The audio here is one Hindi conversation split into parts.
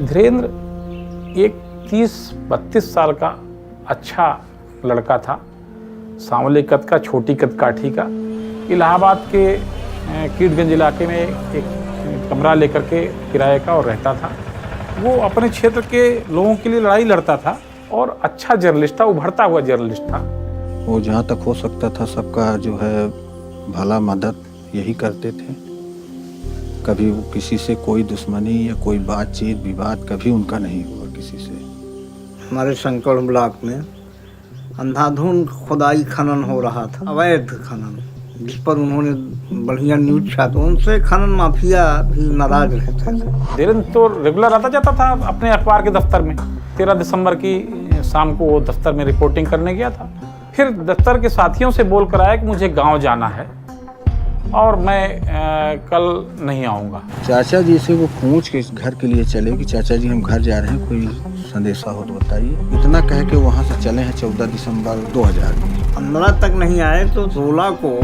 धीरेन्द्र एक 30-32 साल का अच्छा लड़का था, सांवले कद का, छोटी कद काठी का। इलाहाबाद के कीटगंज इलाके में एक कमरा लेकर के किराए का और रहता था। वो अपने क्षेत्र के लोगों के लिए लड़ाई लड़ता था और अच्छा जर्नलिस्ट था, उभरता हुआ जर्नलिस्ट था। वो जहाँ तक हो सकता था सबका जो है भला मदद यही करते थे। कभी वो किसी से कोई दुश्मनी या कोई बातचीत विवाद कभी उनका नहीं हुआ किसी से। हमारे शंकर ब्लॉक में अंधाधुंध खुदाई खनन हो रहा था, अवैध खनन, जिस पर उन्होंने बढ़िया न्यूज छापी। उनसे खनन माफिया भी नाराज रहता था। धीरेन्द्र तो रेगुलर आता जाता था अपने अखबार के दफ्तर में। 13 दिसंबर की शाम को वो दफ्तर में रिपोर्टिंग करने गया था। फिर दफ्तर के साथियों से बोल कर आया कि मुझे गांव जाना है और मैं कल नहीं आऊँगा। चाचा जी से वो पूछ के घर के लिए चले कि चाचा जी हम घर जा रहे हैं, कोई संदेशा हो तो बताइए। इतना कह के वहाँ से चले हैं 14 दिसंबर 2000 में। 15 तक नहीं आए तो 16 को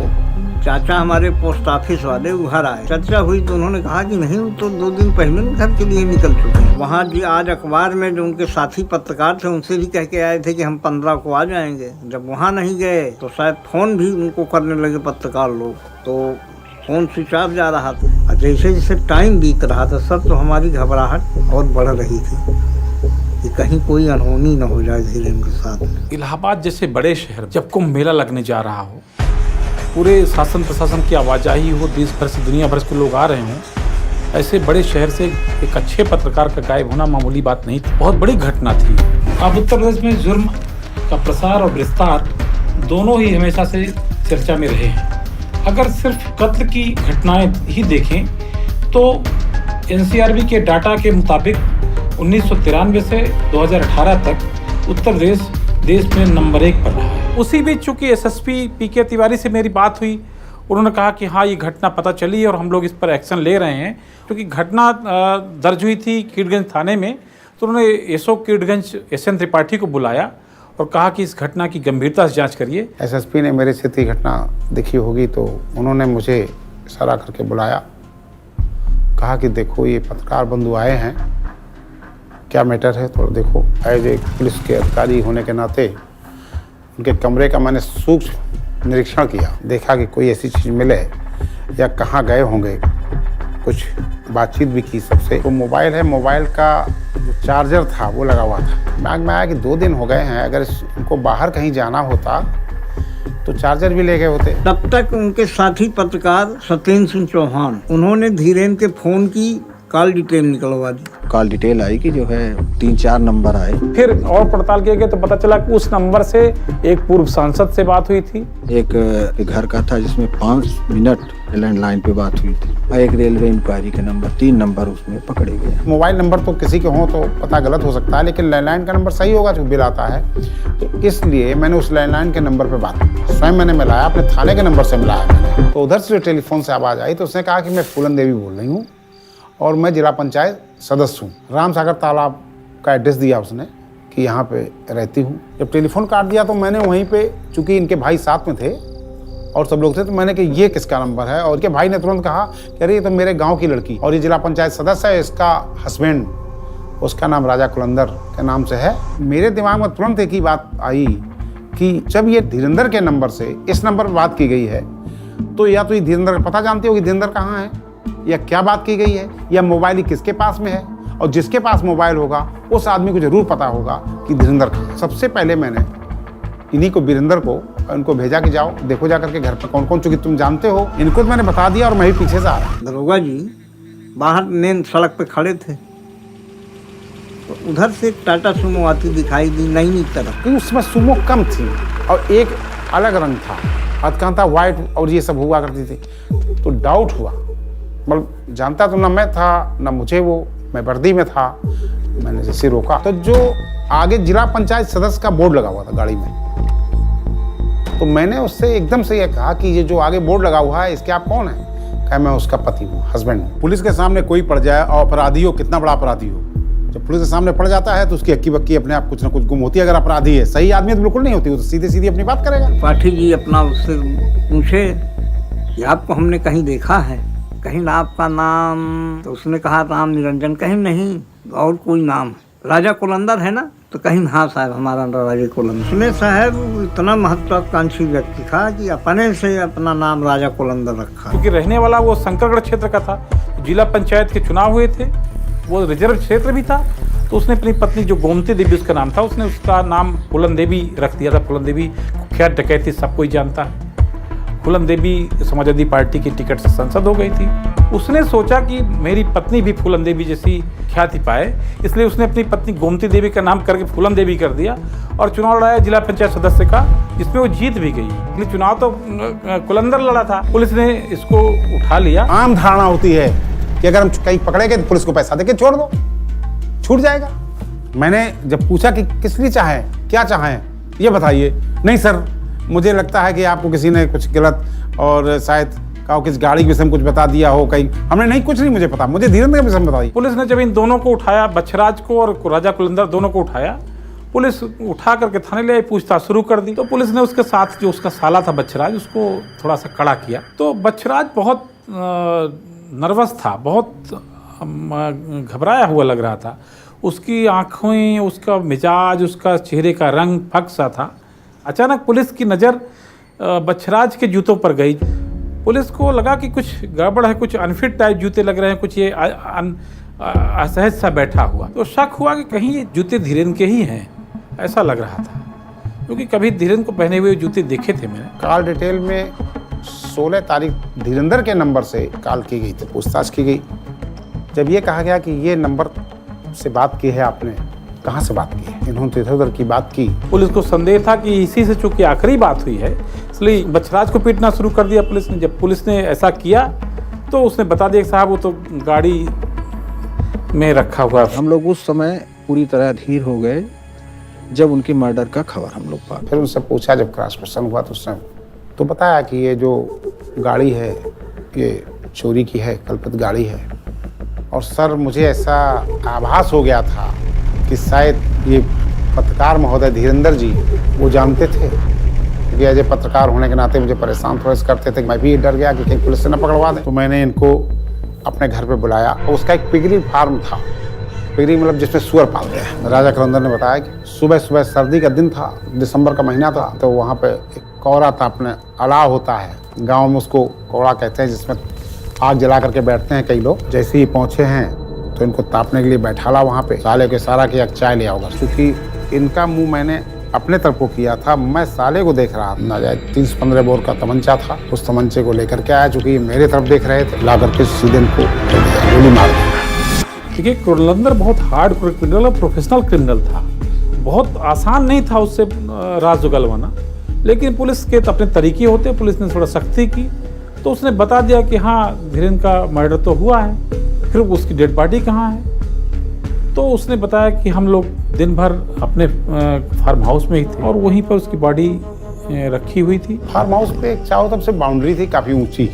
चाचा हमारे पोस्ट ऑफिस वाले घर आए। चर्चा हुई तो उन्होंने कहा कि नहीं, वो तो 2 दिन पहले घर के लिए निकल चुके हैं। वहाँ जी आज अखबार में जो उनके साथी पत्रकार थे उनसे भी कह के आए थे कि हम 15 को आ जाएंगे। जब वहाँ नहीं गए तो शायद फ़ोन भी उनको करने लगे पत्रकार लोग, तो फ़ोन स्विच ऑफ जा रहा था। और जैसे जैसे टाइम बीत रहा था सब, तो हमारी घबराहट और बढ़ रही थी कि कहीं कोई अनहोनी न हो जाए धीरेन्द्र के साथ। इलाहाबाद जैसे बड़े शहर जब कुंभ मेला लगने जा रहा हो, पूरे शासन प्रशासन की आवाजाही हो, देश भर से दुनिया भर से लोग आ रहे हों, ऐसे बड़े शहर से एक अच्छे पत्रकार का गायब होना मामूली बात नहीं थी, बहुत बड़ी घटना थी। अब उत्तर प्रदेश में जुर्म का प्रसार और विस्तार दोनों ही हमेशा से चर्चा में रहे हैं। अगर सिर्फ कत्ल की घटनाएं ही देखें तो एनसीआरबी के डाटा के मुताबिक 1993 से 2018 तक उत्तर प्रदेश देश में नंबर 1 पर रहा है। उसी बीच चूंकि एसएसपी पीके तिवारी से मेरी बात हुई, उन्होंने कहा कि हाँ, ये घटना पता चली और हम लोग इस पर एक्शन ले रहे हैं। क्योंकि घटना दर्ज हुई थी कीटगंज थाने में, तो उन्होंने एसओ कीटगंज एसएन त्रिपाठी को बुलाया और कहा कि इस घटना की गंभीरता से जांच करिए। एसएसपी ने मेरे से घटना देखी होगी तो उन्होंने मुझे इशारा करके बुलाया, कहा कि देखो ये पत्रकार बंधु आए हैं, क्या मैटर है तो देखो। एज एक पुलिस के अधिकारी होने के नाते उनके कमरे का मैंने सूक्ष्म निरीक्षण किया, देखा कि कोई ऐसी चीज़ मिले या कहाँ गए होंगे। कुछ बातचीत भी की सबसे। वो मोबाइल है, मोबाइल का जो चार्जर था वो लगा हुआ था। दिमाग में आया कि 2 दिन हो गए हैं, अगर उनको बाहर कहीं जाना होता तो चार्जर भी ले गए होते। तब तक उनके साथी पत्रकार सत्येंद्र सिंह चौहान, उन्होंने धीरेन्द्र के फ़ोन की कॉल डिटेल निकलवा दी। कॉल डिटेल आई कि जो है 3-4 नंबर आए। फिर और पड़ताल किया गया तो पता चला कि उस नंबर से एक पूर्व सांसद से बात हुई थी। एक घर का था जिसमें 5 मिनट लैंडलाइन पे बात हुई थी, और एक रेलवे इंक्वायरी के नंबर, 3 नंबर उसमें पकड़े गए। मोबाइल नंबर तो किसी के हों तो पता गलत हो सकता है, लेकिन लैंडलाइन का नंबर सही होगा जो बिल आता है, तो इसलिए मैंने उस लैंडलाइन के नंबर पे बात की। स्वयं मैंने मिलाया, अपने थाने के नंबर से मिलाया मैंने। तो उधर से जो टेलीफोन से आवाज़ आई तो उसने कहा कि मैं फूलन देवी बोल रही हूँ और मैं जिला पंचायत सदस्य हूँ। राम सागर तालाब का एड्रेस दिया उसने कि यहाँ पे रहती हूँ। जब टेलीफोन काट दिया तो मैंने वहीं पे, चूंकि इनके भाई साथ में थे और सब लोग थे, तो मैंने कि ये किसका नंबर है, और इनके भाई ने तुरंत कहा कि अरे ये तो मेरे गांव की लड़की और ये जिला पंचायत सदस्य है, इसका हस्बैंड, उसका नाम राजा कुलंदर के नाम से है। मेरे दिमाग में तुरंत एक ही बात आई कि जब ये धीरेन्द्र के नंबर से इस नंबर पर बात की गई है तो या तो ये धीरेन्द्र का पता जानती होगी, धीरेन्द्र कहाँ है या क्या बात की गई है, या मोबाइल ही किसके पास में है, और जिसके पास मोबाइल होगा उस आदमी को जरूर पता होगा कि धीरेन्द्र कहाँ। सबसे पहले मैंने इन्हीं को, वीरेंद्र को, उनको भेजा कि जाओ देखो जा करके घर पे कौन कौन, चूंकि तुम जानते हो। इनको तो मैंने बता दिया और मैं ही पीछे से आ रहा। दरोगा जी बाहर मेन सड़क पे खड़े थे तो उधर से टाटा सुमो आती दिखाई दी, नई तरफ। क्योंकि उसमें सुमो कम थी और एक अलग रंग था, हथकंता वाइट और ये सब हुआ करती थी। तो डाउट हुआ, मतलब जानता तो ना मैं था ना मुझे वो, मैं वर्दी में था। मैंने जैसे रोका तो जो आगे जिला पंचायत सदस्य का बोर्ड लगा हुआ था गाड़ी में, तो मैंने उससे एकदम से ये कहा कि ये जो आगे बोर्ड लगा हुआ है इसके आप कौन है? कहा मैं उसका पति हूँ, हस्बैंड हूँ। पुलिस के सामने कोई पड़ जाए और अपराधी हो, कितना बड़ा अपराधी हो, जब पुलिस के सामने पड़ जाता है तो उसकी अक्की बक्की अपने आप कुछ ना कुछ गुम होती है। अगर अपराधी है, सही आदमी तो बिल्कुल नहीं होती, वो तो सीधे सीधे अपनी बात करेगा। पाठी जी अपना उससे पूछे कि आपको हमने कहीं देखा है? कहीं आपका नाम, तो उसने कहा राम निरंजन, कहीं नहीं और कोई नाम, राजा कुलंदर है ना, तो कहीं हाँ साहब हमारा राजा कुलंदर। उसने साहब इतना महत्वाकांक्षी व्यक्ति था कि अपने से अपना नाम राजा कुलंदर रखा। क्योंकि रहने वाला वो शंकरगढ़ क्षेत्र का था, जिला पंचायत के चुनाव हुए थे, वो रिजर्व क्षेत्र भी था, तो उसने अपनी पत्नी जो गोमती देवी उसका नाम था, उसने उसका नाम फूलन देवी रख दिया था। फूलन देवी कुख्यात डकैती सब कोई जानता है। फूलन देवी समाजवादी पार्टी की टिकट से सांसद हो गई थी। उसने सोचा कि मेरी पत्नी भी फूलन देवी जैसी ख्याति पाए, इसलिए उसने अपनी पत्नी गोमती देवी का नाम करके फूलन देवी कर दिया और चुनाव लड़ाया जिला पंचायत सदस्य का, जिसमें वो जीत भी गई। इसलिए चुनाव तो कुलंदर लड़ा था, पुलिस ने इसको उठा लिया। आम धारणा होती है कि अगर हम कहीं पकड़े गए तो पुलिस को पैसा देके छोड़ दो, छूट जाएगा। मैंने जब पूछा कि किस लिए चाहें, क्या चाहें, ये बताइए। नहीं सर, मुझे लगता है कि आपको किसी ने कुछ गलत और शायद कहा किस गाड़ी के विषय में कुछ बता दिया हो कहीं। हमने नहीं, कुछ नहीं मुझे पता, मुझे धीरेन्द्र के विषय में बताइए। पुलिस ने जब इन दोनों को उठाया, बच्छराज को और राजा कुलंदर दोनों को उठाया, पुलिस उठा करके थाने ले आई, पूछताछ शुरू कर दी। तो पुलिस ने उसके साथ जो उसका साला था बच्छराज, उसको थोड़ा सा कड़ा किया। तो बच्छराज बहुत नर्वस था, बहुत घबराया हुआ लग रहा था। उसकी आँखें, उसका मिजाज, उसका चेहरे का रंग फक सा था। अचानक पुलिस की नज़र बच्छराज के जूतों पर गई। पुलिस को लगा कि कुछ गड़बड़ है, कुछ अनफिट टाइप जूते लग रहे हैं, कुछ ये असहज सा बैठा हुआ। तो शक हुआ कि कहीं ये जूते धीरेन्द्र के ही हैं, ऐसा लग रहा था, क्योंकि कभी धीरेन्द्र को पहने हुए जूते देखे थे मैंने। कॉल डिटेल में 16 तारीख धीरेन्द्र के नंबर से कॉल की गई थी, पूछताछ की गई। जब ये कहा गया कि ये नंबर से बात की है आपने, कहाँ से बात की है, इन्होंने इधर उधर की बात की। पुलिस को संदेह था कि इसी से चूंकि आखिरी बात हुई है, इसलिए बच्छराज को पीटना शुरू कर दिया पुलिस ने। जब पुलिस ने ऐसा किया तो उसने बता दिया कि साहब वो तो गाड़ी में रखा हुआ। हम लोग उस समय पूरी तरह अधीर हो गए जब उनकी मर्डर का खबर हम लोग पा। फिर उनसे पूछा, जब क्रॉस क्वेश्चन हुआ तो उसने तो बताया कि ये जो गाड़ी है ये चोरी की है, कल्पित गाड़ी है। और सर मुझे ऐसा आभास हो गया था कि शायद ये पत्रकार महोदय धीरेन्द्र जी वो जानते थे, क्योंकि एज ए पत्रकार होने के नाते मुझे परेशान थोड़ा करते थे। मैं भी डर गया कि कहीं पुलिस से न पकड़वा दे। तो मैंने इनको अपने घर पे बुलाया और उसका एक पिगरी फार्म था, पिगरी मतलब जिसमें सुअर पालते हैं। राजा कुलंदर ने बताया कि सुबह सुबह सर्दी का दिन था, दिसंबर का महीना था, तो वहाँ पे एक कौरा था, अपने अलाव होता है गाँव में, उसको कौड़ा कहते हैं, जिसमें आग जला करके बैठते हैं कई लोग। जैसे ही पहुँचे हैं तो इनको तापने के लिए बैठाला वहाँ पे। साले के सारा किया चाय ले आओ। क्योंकि इनका मुंह मैंने अपने तरफ को किया था, मैं साले को देख रहा था। ना जाए 30-15 बोर का तमंचा था, उस तमंचे को लेकर के आया। चूंकि मेरे तरफ देख रहे थे, ला करके सीधे इनको गोली मार दी। देखिए, कुलंदर बहुत हार्ड क्रिमिनल और प्रोफेशनल क्रिमिनल था। बहुत आसान नहीं था उससे राज उगलवाना, लेकिन पुलिस के अपने तरीके होते। पुलिस ने थोड़ा सख्ती की तो उसने बता दिया कि हाँ धीरेन्द्र का मर्डर तो हुआ है। फिर उसकी डेड बॉडी कहाँ है, तो उसने बताया कि हम लोग दिन भर अपने फार्म हाउस में ही थे और वहीं पर उसकी बॉडी रखी हुई थी। फार्म हाउस पे चारों तरफ से बाउंड्री थी काफ़ी ऊंची,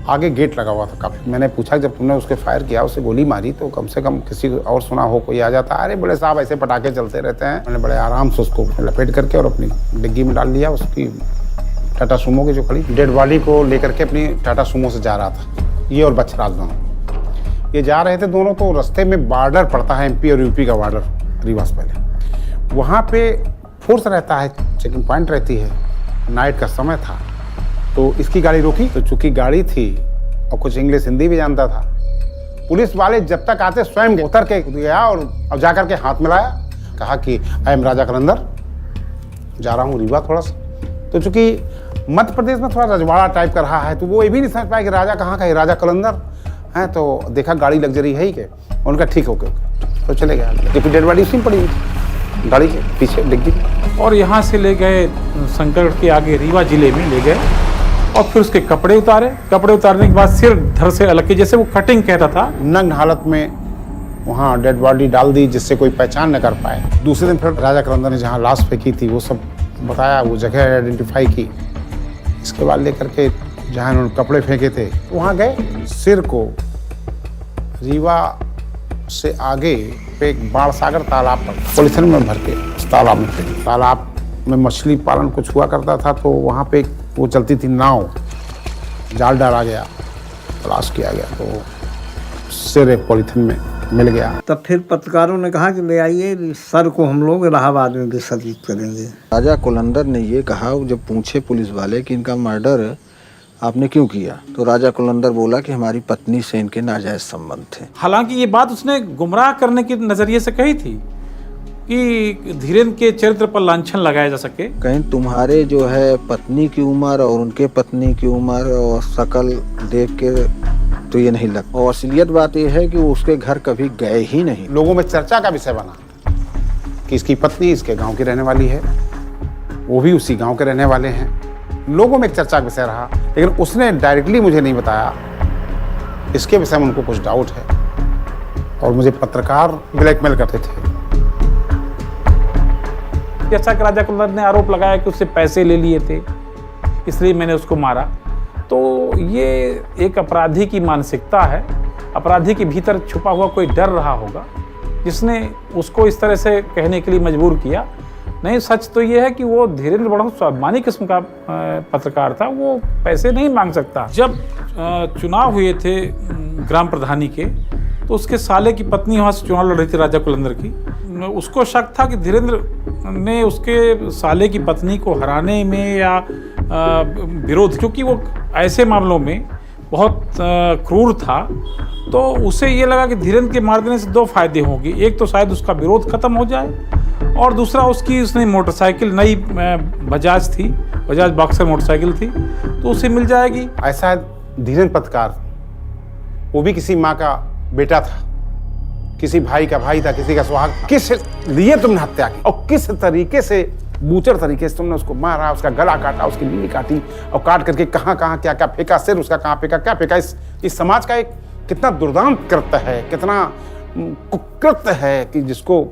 आगे गेट लगा हुआ था काफ़ी। मैंने पूछा जब तुमने उसके फायर किया, उसे गोली मारी, तो कम से कम किसी को और सुना हो, कोई आ जाता। अरे बड़े साहब ऐसे पटाखे चलते रहते हैं। मैंने बड़े आराम से उसको लपेट करके और अपनी डिग्गी में डाल लिया। उसकी टाटा सुमो की जो खड़ी डेड बॉडी को लेकर के अपनी टाटा सुमो से जा रहा था, ये और बच्छराज दोनों। ये जा रहे थे दोनों, तो रास्ते में बॉर्डर पड़ता है, एमपी और यूपी का बॉर्डर, रीवा से पहले। वहाँ पे फोर्स रहता है, चेकिंग पॉइंट रहती है। नाइट का समय था तो इसकी गाड़ी रोकी, तो चूंकि गाड़ी थी और कुछ इंग्लिश हिंदी भी जानता था, पुलिस वाले जब तक आते स्वयं उतर के गया और अब जा करके हाथ मिलाया, कहा कि आई एम राजा कुलंदर, जा रहा हूँ रीवा थोड़ा सा। तो चूंकि मध्य प्रदेश में थोड़ा रजवाड़ा टाइप का रहा है, तो वो ये भी नहीं समझ पाया कि राजा कहाँ का है, राजा कुलंदर है। तो देखा गाड़ी लग्जरी है ही के, उनका ठीक हो गया तो चले गया। लेकिन डेड बॉडी उसी में पड़ी हुई थी गाड़ी के पीछे डिग्गी। और यहाँ से ले गए शंकरगढ़ के आगे रीवा जिले में ले गए और फिर उसके कपड़े उतारे। कपड़े उतारने के बाद सिर धड़ से अलग के, जैसे वो कटिंग कहता था, नग्न हालत में वहाँ डेड बॉडी डाल दी जिससे कोई पहचान न कर पाए। दूसरे दिन फिर राजा कुलंदर ने जहाँ लाश फेंकी थी वो सब बताया, वो जगह आइडेंटिफाई की। इसके बाद लेकर के जहाँ उन्होंने कपड़े फेंके थे वहाँ गए। सिर को रीवा से आगे पे एक बाण सागर तालाब पर पॉलीथिन में भर के उस तालाब में फेंके। तालाब में मछली पालन कुछ हुआ करता था, तो वहाँ पे वो चलती थी नाव, जाल डाला गया, तलाश किया गया तो सिर एक पॉलीथिन में मिल गया। तब फिर पत्रकारों ने कहा कि ले आइए सर को, हम लोग इलाहाबाद में विसर्जित करेंगे। राजा कुलंदर ने ये कहा, जब पूछे पुलिस वाले कि इनका मर्डर आपने क्यों किया, तो राजा कुलंदर बोला कि हमारी पत्नी से इनके नाजायज संबंध थे। हालांकि ये बात उसने गुमराह करने के नजरिए से कही थी कि धीरेन्द्र के चरित्र पर लांछन लगाया जा सके। कहीं तुम्हारे जो है पत्नी की उम्र और उनके पत्नी की उम्र और शकल देख के तो ये नहीं लगता। और असलियत बात यह है कि वो उसके घर कभी गए ही नहीं। लोगों में चर्चा का विषय बना कि इसकी पत्नी इसके गांव की रहने वाली है, वो भी उसी गांव के रहने वाले हैं। लोगों में एक चर्चा का विषय रहा, लेकिन उसने डायरेक्टली मुझे नहीं बताया। इसके विषय में उनको कुछ डाउट है और मुझे पत्रकार ब्लैकमेल करते थे। जैसा कि राजा कुलंदर ने आरोप लगाया कि उससे पैसे ले लिए थे, इसलिए मैंने उसको मारा, तो ये एक अपराधी की मानसिकता है। अपराधी के भीतर छुपा हुआ कोई डर रहा होगा जिसने उसको इस तरह से कहने के लिए मजबूर किया। नहीं, सच तो ये है कि वो धीरेन्द्र बड़ा स्वाभिमानी किस्म का पत्रकार था, वो पैसे नहीं मांग सकता। जब चुनाव हुए थे ग्राम प्रधानी के, तो उसके साले की पत्नी वहाँ से चुनाव लड़ रही थी राजा कुलंदर की। उसको शक था कि धीरेन्द्र ने उसके साले की पत्नी को हराने में या विरोध, क्योंकि वो ऐसे मामलों में बहुत क्रूर था, तो उसे ये लगा कि धीरेन्द्र के मार देने से दो फायदे होंगे। एक तो शायद उसका विरोध खत्म हो जाए और दूसरा उसने मोटरसाइकिल नई बजाज थी, बजाज बॉक्सर मोटरसाइकिल थी, तो उसे मिल जाएगी। ऐसा धीरेन्द्र पत्रकार, वो भी किसी माँ का बेटा था, किसी भाई का भाई था, किसी का सुहाग। किस लिए तुमने हत्या की और किस तरीके से, बूचर तरीके से तुमने उसको मारा, उसका गला काटा, उसकी लीली काटी और काट करके कहाँ कहाँ क्या क्या फेंका, सिर उसका कहाँ फेंका, क्या फेंका। इस समाज का एक कितना दुर्दांत कृत्य है, कितना कुकृत्य है कि जिसको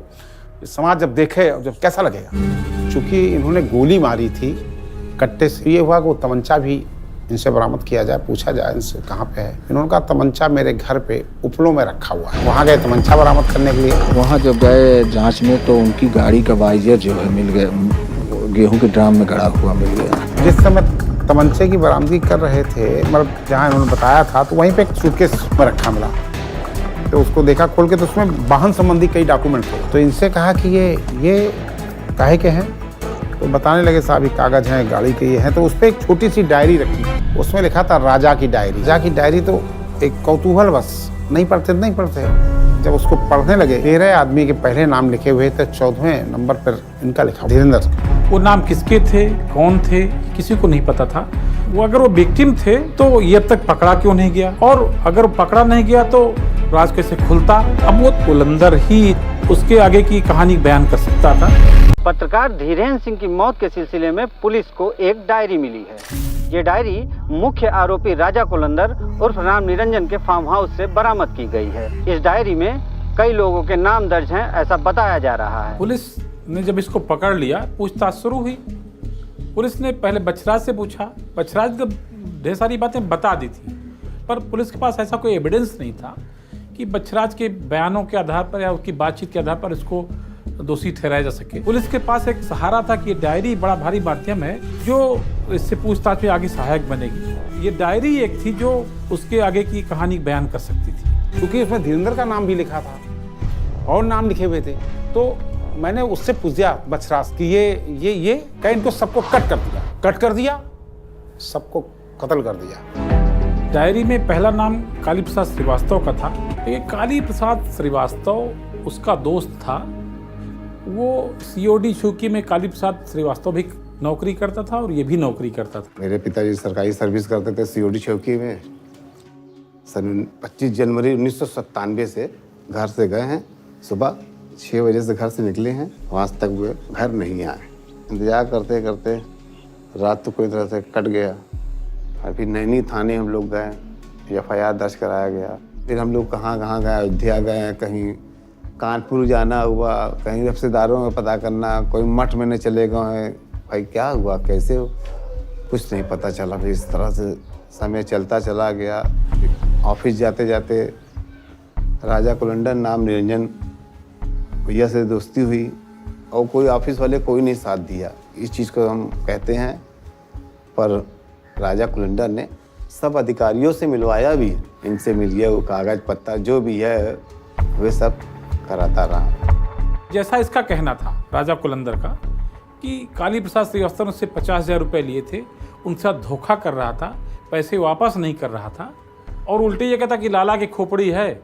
समाज जब देखे जब कैसा लगेगा। चूंकि इन्होंने गोली मारी थी कट्टे से, ये हुआ कि वो तमंचा भी इनसे बरामद किया जाए, पूछा जाए इनसे कहाँ पे है। इन्होंने कहा तमंचा मेरे घर पे उपलों में रखा हुआ है। वहाँ गए तमंचा बरामद करने के लिए। वहाँ जब गए जांच में तो उनकी गाड़ी का वाइजर जो है मिल गया, गेहूं के ड्राम में गड़ा हुआ मिल गया। जिस समय तमंचे की बरामदगी कर रहे थे, मतलब जहाँ इन्होंने बताया था, तो वहीं पे एक सूटकेस में रखा मिला। तो उसको देखा खोल के, तो उसमें वाहन संबंधी कई डॉक्यूमेंट थे। तो इनसे कहा कि ये काहे के हैं, तो बताने लगे साहब ये कागज हैं, गाड़ी के ये हैं। तो उस पर एक छोटी सी डायरी रखी, उसमें लिखा था राजा की डायरी। राजा की डायरी तो एक कौतूहल बस, नहीं पढ़ते। जब उसको पढ़ने लगे, 13 आदमी के पहले नाम लिखे हुए थे, 14वें नंबर पर इनका लिखा धीरेन्द्र। वो नाम किसके थे, कौन थे, किसी को नहीं पता था। वो अगर वो विक्टिम थे तो ये अब तक पकड़ा क्यों नहीं गया, और अगर पकड़ा नहीं गया तो राज कैसे खुलता। अब वो कुलंदर ही उसके आगे की कहानी बयान कर सकता था। पत्रकार धीरेन्द्र सिंह की मौत के सिलसिले में पुलिस को एक डायरी मिली है। ये डायरी मुख्य आरोपी राजा कुलंदर उर्फ राम निरंजन के फार्म हाउस से बरामद की गई है। इस डायरी में कई लोगों के नाम दर्ज हैं, ऐसा बताया जा रहा है। पुलिस ने जब इसको पकड़ लिया, पूछताछ शुरू हुई। पुलिस ने पहले बछराज से पूछा, बछराज ने ढेर सारी बातें बता दी थी, पर पुलिस के पास ऐसा कोई एविडेंस नहीं था कि बछराज के बयानों के आधार पर या उसकी बातचीत के आधार पर इसको दोषी ठहराया जा सके। पुलिस के पास एक सहारा था कि ये डायरी बड़ा भारी माध्यम है जो इससे पूछताछ में आगे सहायक बनेगी। ये डायरी एक थी जो उसके आगे की कहानी बयान कर सकती थी। क्योंकि उसमें धीरेन्द्र का नाम भी लिखा था और नाम लिखे हुए थे, तो मैंने उससे पूछा बछराज कि ये कहीं इनको सबको कट कर दिया, सबको कत्ल कर दिया। डायरी में पहला नाम काली प्रसाद श्रीवास्तव का था। ये काली प्रसाद श्रीवास्तव उसका दोस्त था। वो COD चौकी में काली प्रसाद श्रीवास्तव भी नौकरी करता था और ये भी नौकरी करता था। मेरे पिताजी सरकारी सर्विस करते थे COD चौकी में। सन 25 जनवरी 1997 से घर से गए हैं। सुबह 6 बजे से घर से निकले हैं, आज तक वो घर नहीं आए। इंतजार करते करते रात तो कोई तरह से कट गया। फिर नैनी थाने हम लोग गए, FIR दर्ज कराया गया। फिर हम लोग कहाँ गए, अयोध्या गए, कहीं कानपुर जाना हुआ, कहीं रिश्तेदारों में पता करना, कोई मठ में चले गए, भाई क्या हुआ कैसे हो, कुछ नहीं पता चला। फिर इस तरह से समय चलता चला गया। ऑफिस जाते जाते राजा कुलंदर नाम निरंजन भैया से दोस्ती हुई और कोई ऑफिस वाले कोई नहीं साथ दिया। इस चीज़ को हम कहते हैं, पर राजा कुलंदर ने सब अधिकारियों से मिलवाया भी, इनसे मिलिए, वो कागज पत्ता जो भी है वे सब कराता रहा। जैसा इसका कहना था राजा कुलंदर का कि काली प्रसाद श्रीवास्तव ने उससे 50,000 रुपये लिए थे, उनके साथ धोखा कर रहा था, पैसे वापस नहीं कर रहा था और उल्टे ये कहता कि लाला की खोपड़ी है,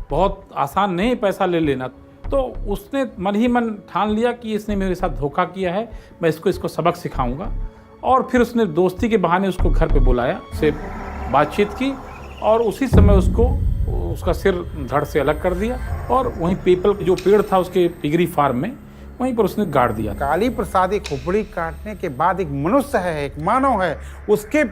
बहुत आसान नहीं पैसा ले लेना। तो उसने मन ही मन ठान लिया कि इसने मेरे साथ धोखा किया है, मैं इसको सबक सिखाऊंगा। और फिर उसने दोस्ती के बहाने उसको घर पे बुलाया, उससे बातचीत की और उसी समय उसका सिर धड़ से अलग कर दिया और वहीं पीपल जो पेड़ था उसके पिगरी फार्म में वहीं पर उसने गाड़ दिया। काली प्रसाद एक खोपड़ी काटने के बाद एक मनुष्य है, एक मानव है, उसके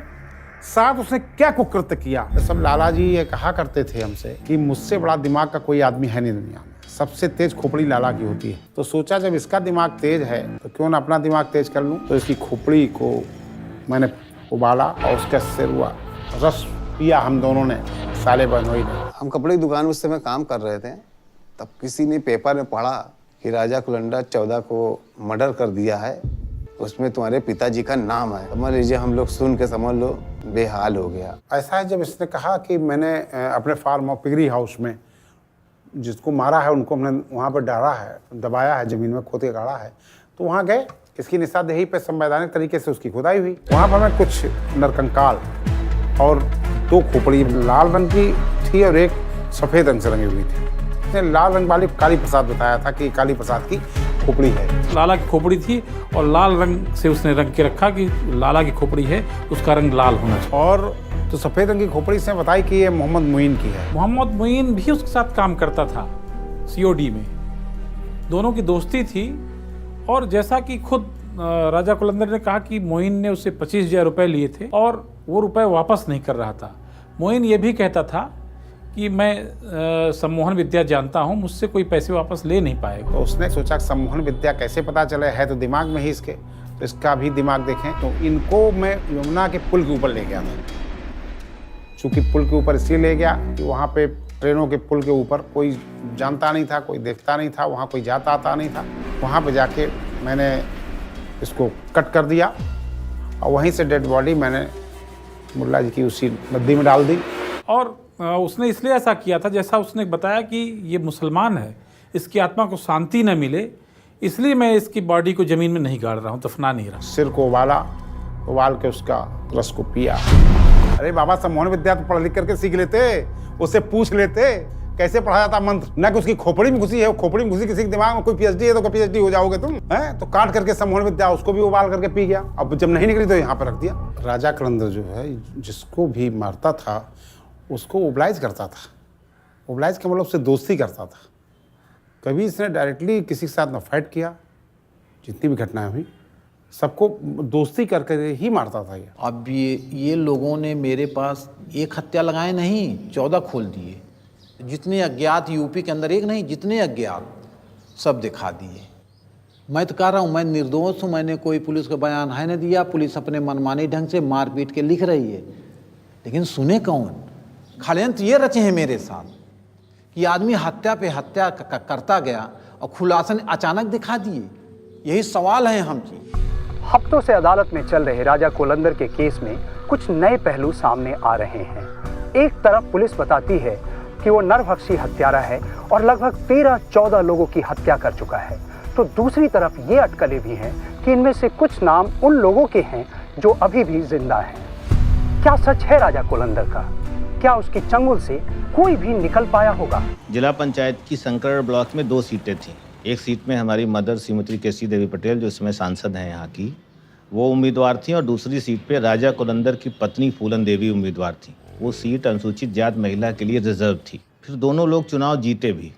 साथ उसने क्या कुकृत्य किया। सब लाला जी ये कहा करते थे हमसे कि मुझसे बड़ा दिमाग का कोई आदमी है नहीं दुनिया में, सबसे तेज खोपड़ी लाला की होती है। तो सोचा जब इसका दिमाग तेज है तो क्यों ना अपना दिमाग तेज कर लूं। तो इसकी खोपड़ी को मैंने उबाला और उसका सिर हुआ रस पिया हम दोनों ने, साले बहनोई ने। हम कपड़े की दुकान में उस समय काम कर रहे थे, तब किसी ने पेपर में पढ़ा कि राजा कुलंदर 14 को मर्डर कर दिया है, उसमें तुम्हारे पिताजी का नाम है। समझ लीजिए हम लोग सुन के समझ लो बेहाल हो गया। ऐसा है जब इसने कहा कि मैंने अपने फार्म और पिगरी हाउस में जिसको मारा है उनको हमने वहाँ पर डाला है, दबाया है, ज़मीन में खोद के गाड़ा है, तो वहाँ गए। इसकी निशानदेही पे संवैधानिक तरीके से उसकी खुदाई हुई। वहाँ पर हमें कुछ नरकंकाल और 2 खोपड़ी लाल रंग की थी और एक सफ़ेद रंग से रंगी हुई थी। उसने लाल रंग वाली काली प्रसाद बताया था कि काली प्रसाद की खोपड़ी है। लाला की खोपड़ी थी और लाल रंग से उसने रंग के रखा कि लाला की खोपड़ी है, उसका रंग लाल होना चाहिए। और तो सफ़ेद रंग की खोपड़ी से बताई कि ये मोहम्मद मुइन की है। मोहम्मद मुइन भी उसके साथ काम करता था COD में, दोनों की दोस्ती थी। और जैसा कि खुद राजा कुलंदर ने कहा कि मोइन ने उससे 25,000 रुपये लिए थे और वो रुपए वापस नहीं कर रहा था। मोइन ये भी कहता था कि मैं सम्मोहन विद्या जानता हूँ, मुझसे कोई पैसे वापस ले नहीं पाएगा। तो उसने सोचा सम्मोहन विद्या कैसे पता चले, है तो दिमाग में ही इसके, तो इसका भी दिमाग देखें। तो इनको मैं यमुना के पुल के ऊपर ले गया था। चूँकि पुल के ऊपर इसलिए ले गया कि वहाँ पे ट्रेनों के पुल के ऊपर कोई जानता नहीं था, कोई देखता नहीं था, वहाँ कोई जाता आता नहीं था। वहाँ पे जाके मैंने इसको कट कर दिया और वहीं से डेड बॉडी मैंने मुल्ला जी की उसी नदी में डाल दी। और उसने इसलिए ऐसा किया था, जैसा उसने बताया कि ये मुसलमान है, इसकी आत्मा को शांति न मिले, इसलिए मैं इसकी बॉडी को ज़मीन में नहीं गाड़ रहा हूँ, दफना नहीं रहा। सिर को उबाल के उसका रस को पिया। अरे बाबा सम्मोहन विद्या तो पढ़ लिख करके सीख लेते, उससे पूछ लेते कैसे पढ़ा जाता मंत्र, न कि उसकी खोपड़ी में घुसी है, खोपड़ी में घुसी किसी के दिमाग में कोई PhD है तो कोई PhD हो जाओगे तुम, हैं? तो काट करके सम्मोहन विद्या उसको भी उबाल करके पी गया। अब जब नहीं निकली तो यहाँ पर रख दिया। राजा कुलंदर जो है जिसको भी मारता था उसको ओबलाइज करता था। ओबलाइज का मतलब उससे दोस्ती करता था। कभी इसने डायरेक्टली किसी के साथ न फाइट किया, जितनी भी घटनाएं हुई सबको दोस्ती करके ही मारता था ये। अब ये लोगों ने मेरे पास एक हत्या लगाए नहीं, 14 खोल दिए। जितने अज्ञात यूपी के अंदर, एक नहीं जितने अज्ञात, सब दिखा दिए। मैं तो कह रहा हूँ मैं निर्दोष हूँ, मैंने कोई पुलिस को बयान है न दिया। पुलिस अपने मनमानी ढंग से मार पीट के लिख रही है, लेकिन सुने कौन? षड्यंत्र ये रचे हैं मेरे साथ कि आदमी हत्या पे हत्या करता गया और खुलासा अचानक दिखा दिए। यही सवाल है हम जी। हफ्तों से अदालत में चल रहे राजा कुलंदर के केस में कुछ नए पहलू सामने आ रहे हैं। एक तरफ पुलिस बताती है कि वो नरभक्षी हत्यारा है और लगभग 13-14 लोगों की हत्या कर चुका है, तो दूसरी तरफ ये अटकलें भी हैं कि इनमें से कुछ नाम उन लोगों के हैं जो अभी भी जिंदा हैं। क्या सच है राजा कुलंदर का? क्या उसकी चंगुल से कोई भी निकल पाया होगा? जिला पंचायत की संकर ब्लॉक में 2 सीटें थीं। एक सीट में हमारी मदर श्रीमती केसी देवी पटेल, जो इसमें सांसद हैं यहाँ की, वो उम्मीदवार थी और दूसरी सीट पे राजा कुलंदर की पत्नी फूलन देवी उम्मीदवार थी। वो सीट अनुसूचित जात महिला के लिए रिजर्व थी। फिर दोनों लोग चुनाव जीते भी।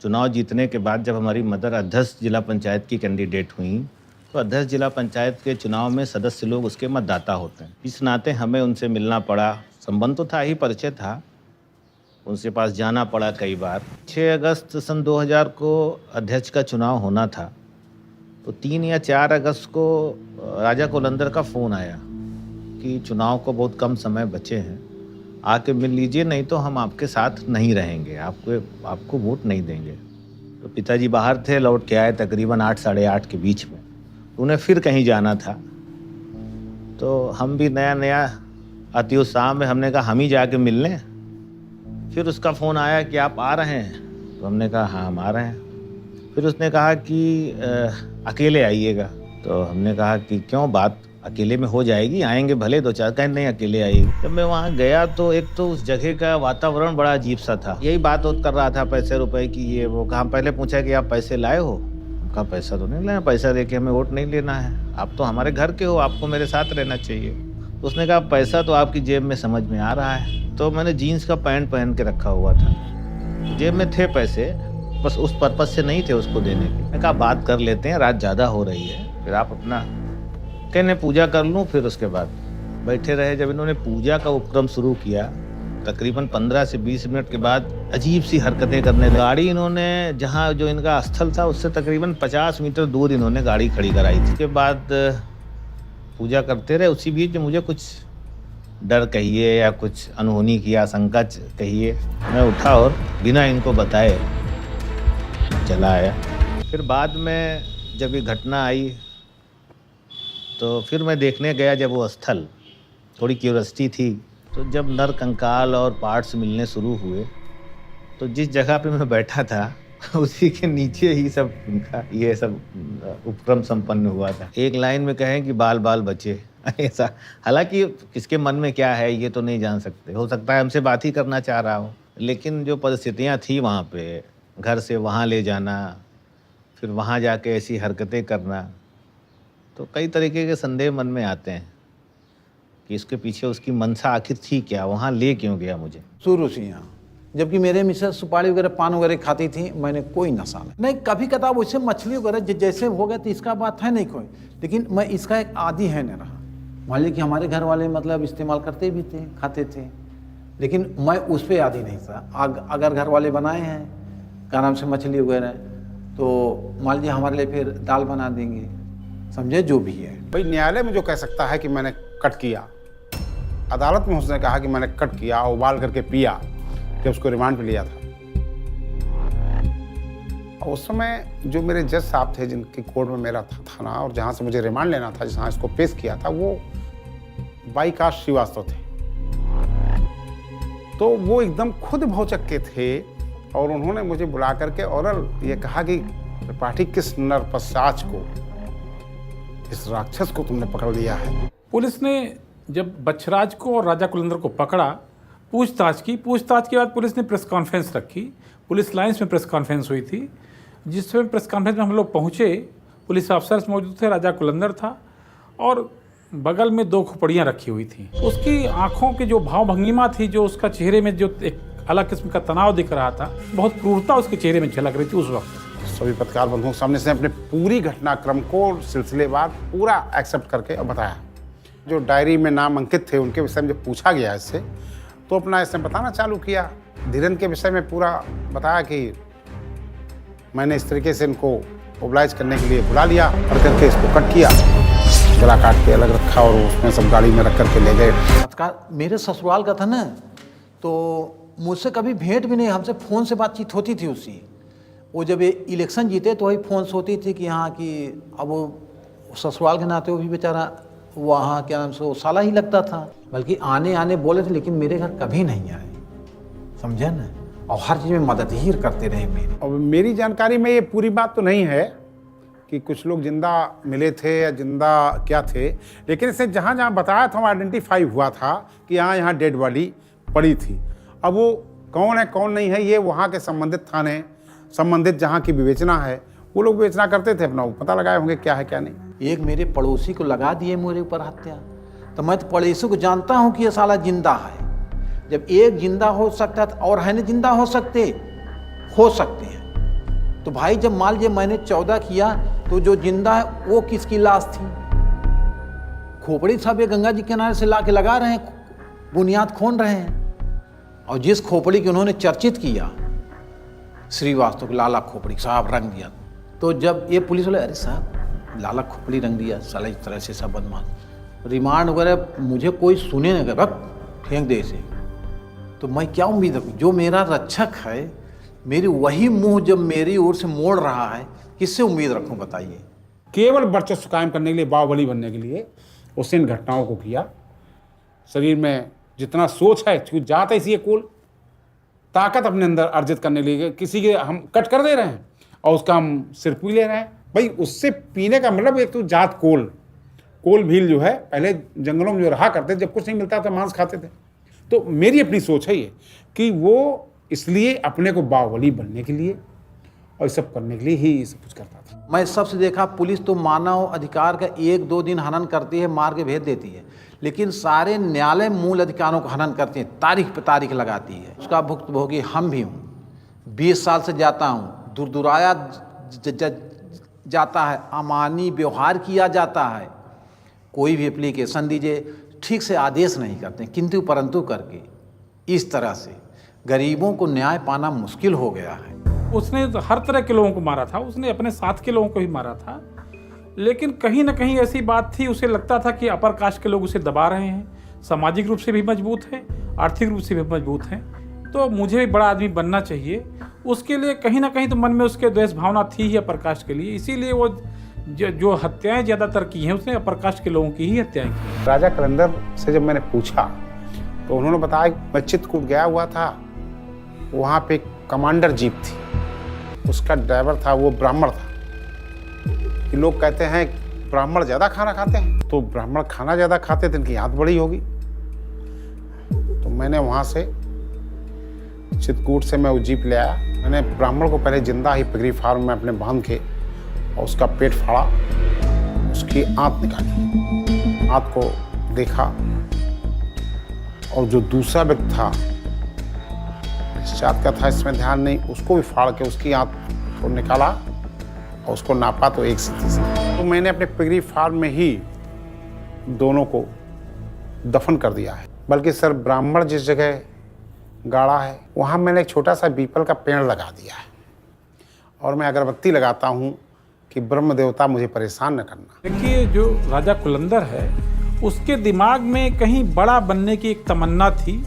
चुनाव जीतने के बाद जब हमारी मदर अध्यक्ष जिला पंचायत की कैंडिडेट हुई तो अध्यक्ष जिला पंचायत के चुनाव में सदस्य लोग उसके मतदाता होते हैं। इस नाते हमें उनसे मिलना पड़ा। संबंध तो था ही, परिचय था, उनसे पास जाना पड़ा कई बार। 6 अगस्त सन 2000 को अध्यक्ष का चुनाव होना था, तो 3 या 4 अगस्त को राजा कुलंदर का फ़ोन आया कि चुनाव को बहुत कम समय बचे हैं, आके मिल लीजिए, नहीं तो हम आपके साथ नहीं रहेंगे, आपको वोट नहीं देंगे। तो पिताजी बाहर थे, लौट के आए तकरीबन 8 साढ़े 8 के बीच में। उन्हें फिर कहीं जाना था, तो हम भी नया अति उत्साह में हमने कहा हम ही जाके मिल लें। फिर उसका फ़ोन आया कि आप आ रहे हैं, तो हमने कहा हाँ हम आ रहे हैं। फिर उसने कहा कि अकेले आइएगा, तो हमने कहा कि क्यों, बात अकेले में हो जाएगी, आएंगे भले 2-4, कहीं नहीं अकेले आइएगी। जब मैं वहाँ गया तो एक तो उस जगह का वातावरण बड़ा अजीब सा था। यही बात कर रहा था पैसे रुपए की, ये वो। कहा पहले पूछा कि आप पैसे लाए हो? कहा पैसा तो नहीं लाया, पैसा दे के हमें वोट नहीं लेना है, आप तो हमारे घर के हो, आपको मेरे साथ रहना चाहिए। तो उसने कहा पैसा तो आपकी जेब में समझ में आ रहा है। तो मैंने जीन्स का पैंट पहन के रखा हुआ था, जेब में थे पैसे, बस उस पर्पज से नहीं थे उसको देने के। मैंने कहा बात कर लेते हैं, रात ज़्यादा हो रही है, फिर आप अपना कहने पूजा कर लूँ। फिर उसके बाद बैठे रहे। जब इन्होंने पूजा का उपक्रम शुरू किया, तकरीबन 15 से 20 मिनट के बाद अजीब सी हरकतें करने लगे। गाड़ी इन्होंने जहाँ जो इनका स्थल था उससे तकरीबन 50 मीटर दूर इन्होंने गाड़ी खड़ी कराई थी। उसके बाद पूजा करते रहे। उसी बीच मुझे कुछ डर कहिए या कुछ अनहोनी की आशंका कहिए, मैं उठा और बिना इनको बताए चला आया। फिर बाद में जब ये घटना आई तो फिर मैं देखने गया जब वो स्थल, थोड़ी क्यूरियोसिटी थी। तो जब नर कंकाल और पार्ट्स मिलने शुरू हुए तो जिस जगह पे मैं बैठा था उसी के नीचे ही सब उनका ये सब उपक्रम संपन्न हुआ था। एक लाइन में कहें कि बाल बाल बचे ऐसा। हालांकि किसके मन में क्या है ये तो नहीं जान सकते, हो सकता है हमसे बात ही करना चाह रहा हो, लेकिन जो परिस्थितियाँ थी वहाँ पे, घर से वहाँ ले जाना, फिर वहाँ जाके ऐसी हरकतें करना, तो कई तरीके के संदेह मन में आते हैं कि इसके पीछे उसकी मनसा आखिर थी क्या, वहाँ ले क्यों गया मुझे। शुरू से यहाँ, जबकि मेरे मिसेस सुपारी वगैरह पान वगैरह खाती थी, मैंने कोई नशा नहीं। कभी कदा वैसे मछली वगैरह जैसे हो गया तो इसका बात है नहीं कोई, लेकिन मैं इसका एक आदी है नहीं रहा। मान लीजिए कि हमारे घर वाले मतलब इस्तेमाल करते भी थे, खाते थे, लेकिन मैं उस पर आदी नहीं था। अगर घर वाले बनाए हैं क्या नाम से मछली वगैरह, तो मान लीजिए हमारे लिए फिर दाल बना देंगे, समझे, जो भी है। भाई न्यायालय में जो कह सकता है कि मैंने कट किया, अदालत में उसने कहा कि मैंने कट किया, उबाल करके पिया, जब उसको रिमांड पे लिया था। उस समय जो मेरे जज साहब थे जिनकी कोर्ट में मेरा था ना, और जहाँ से मुझे रिमांड लेना था, जहाँ इसको पेश किया था, वो बाईकाश श्रीवास्तव थे। तो वो एकदम खुद भौचक्के थे और उन्होंने मुझे बुला करके और ये कहा कि त्रिपाठी किस नरपशाच को, इस राक्षस को तुमने पकड़ लिया है। पुलिस ने जब बच्छराज को और राजा कुलंदर को पकड़ा, पूछताछ की। पूछताछ के बाद पुलिस ने प्रेस कॉन्फ्रेंस रखी। पुलिस लाइन्स में प्रेस कॉन्फ्रेंस हुई थी, जिसमें प्रेस कॉन्फ्रेंस में हम लोग पहुँचे, पुलिस ऑफिसर्स मौजूद थे, राजा कुलंदर था और बगल में 2 खोपड़ियाँ रखी हुई थी। उसकी आँखों की जो भाव भंगिमा थी, जो उसका चेहरे में जो एक अलग किस्म का तनाव दिख रहा था, बहुत क्रूरता उसके चेहरे में झलक रही थी उस वक्त। सभी पत्रकार बंधुओं के सामने से अपने पूरी घटनाक्रम को सिलसिलेवार पूरा एक्सेप्ट करके बताया। जो डायरी में नाम अंकित थे उनके विषय में जब पूछा गया इससे, तो अपना इसने बताना चालू किया। धीरेन्द्र के विषय में पूरा बताया कि मैंने इस तरीके से इनको ओब्लाइज करने के लिए बुला लिया और करके इसको कट किया, गला काट के अलग रखा और उसमें सब गाड़ी में रख करके ले गए। मेरे ससुराल का था ना, तो मुझसे कभी भेंट भी नहीं, हमसे फ़ोन से बातचीत होती थी उससे। वो जब ये इलेक्शन जीते तो वही फ़ोन से होती थी कि हाँ कि अब वो ससुराल के नाते वो भी बेचारा वहाँ क्या नाम से वो साला ही लगता था। बल्कि आने बोले थे, लेकिन मेरे घर कभी नहीं आए, समझे ना, और हर चीज़ में मदद ही करते रहे मेरी। और मेरी जानकारी में ये पूरी बात तो नहीं है कि कुछ लोग जिंदा मिले थे या जिंदा क्या थे, लेकिन इसने जहाँ जहाँ बताया था वो आइडेंटिफाई हुआ था कि यहाँ डेड बॉडी पड़ी थी। अब वो कौन है कौन नहीं है, ये वहाँ के संबंधित थाने, संबंधित जहाँ की विवेचना है, वो लोग विवेचना करते थे, अपना वो पता लगाए होंगे क्या है क्या नहीं। एक मेरे पड़ोसी को लगा दिए मेरे ऊपर हत्या, तो मैं तो पड़ोसी को जानता हूँ कि ये साला जिंदा है। जब एक जिंदा हो सकता है और है नहीं जिंदा हो सकते हैं, तो भाई जब मान लीजिए मैंने 14 किया तो जो जिंदा है वो किसकी लाश थी? खोपड़ी सब ये गंगा जी किनारे से ला के लगा रहे हैं, बुनियाद खोन रहे हैं। और जिस खोपड़ी की उन्होंने चर्चित किया, श्रीवास्तव को लाला खोपड़ी साहब रंग दिया, तो जब ये पुलिस वाले, अरे साहब लाला खोपड़ी रंग दिया, साला इस तरह से सब बदमाश, रिमांड वगैरह मुझे कोई सुने नहीं, रख फेंक दे इसे। तो मैं क्या उम्मीद रखूँ? जो मेरा रक्षक है, मेरी वही मुंह जब मेरी ओर से मोड़ रहा है, किससे उम्मीद रखूं बताइए? केवल वर्चस्व कायम करने के लिए, बाहुबली बनने के लिए उसने इन घटनाओं को किया। शरीर में जितना सोच है, क्योंकि जात ऐसी है कुल ताकत अपने अंदर अर्जित करने के लिए किसी के हम कट कर दे रहे हैं और उसका हम सिर पी ले रहे हैं। भाई उससे पीने का मतलब एक तो जात कोल भील जो है पहले जंगलों में जो रहा करते, जब कुछ नहीं मिलता था मांस खाते थे। तो मेरी अपनी सोच है ये कि वो इसलिए अपने को बाहुबली बनने के लिए और सब करने के लिए ही सब कुछ करता था। मैं सबसे देखा, पुलिस तो मानव अधिकार का 1-2 दिन हनन करती है, मार के भेज देती है, लेकिन सारे न्यायालय मूल अधिकारों का हनन करती है, तारीख पे तारीख लगाती है। उसका भुक्तभोगी हम भी हूँ। 20 साल से जाता हूँ, दुराया जाता है, अमानी व्यवहार किया जाता है। कोई भी एप्लीकेशन दीजिए, ठीक से आदेश नहीं करते, किंतु परंतु करके इस तरह से गरीबों को न्याय पाना मुश्किल हो गया है। उसने हर तरह के लोगों को मारा था, उसने अपने साथ के लोगों को भी मारा था, लेकिन कहीं ना कहीं ऐसी बात थी, उसे लगता था कि अपर कास्ट के लोग उसे दबा रहे हैं, सामाजिक रूप से भी मजबूत हैं, आर्थिक रूप से भी मजबूत हैं, तो मुझे भी बड़ा आदमी बनना चाहिए। उसके लिए कहीं ना कहीं तो मन में उसके द्वेष भावना थी ही अपर कास्ट के लिए, इसीलिए वो जो हत्याएं ज़्यादातर की हैं उसने अपर कास्ट के लोगों की ही हत्याएं की। राजा कलंदर से जब मैंने पूछा तो उन्होंने बताया कि मैं चित्रकूट गया हुआ था, वहाँ पे कमांडर जीप थी, उसका ड्राइवर था वो ब्राह्मण था। कि लोग कहते हैं ब्राह्मण ज़्यादा खाना खाते हैं, तो ब्राह्मण खाना ज़्यादा खाते थे, इनकी आंत बड़ी होगी। तो मैंने वहाँ से चित्रकूट से मैं वो जीप ले आया। मैंने ब्राह्मण को पहले जिंदा ही पिगरी फार्म में अपने बांध के और उसका पेट फाड़ा, उसकी आंत निकाली, आंत को देखा, और जो दूसरा व्यक्ति था इस जात का था, इसमें ध्यान नहीं, उसको भी फाड़ के उसकी आंत को निकाला और उसको नापा तो 1 से 30। तो मैंने अपने पिगरी फार्म में ही दोनों को दफन कर दिया है। बल्कि सर ब्राह्मण जिस जगह गाड़ा है वहाँ मैंने एक छोटा सा पीपल का पेड़ लगा दिया है, और मैं अगरबत्ती लगाता हूँ कि ब्रह्म देवता मुझे परेशान न करना। देखिए, जो राजा कुलंदर है उसके दिमाग में कहीं बड़ा बनने की एक तमन्ना थी,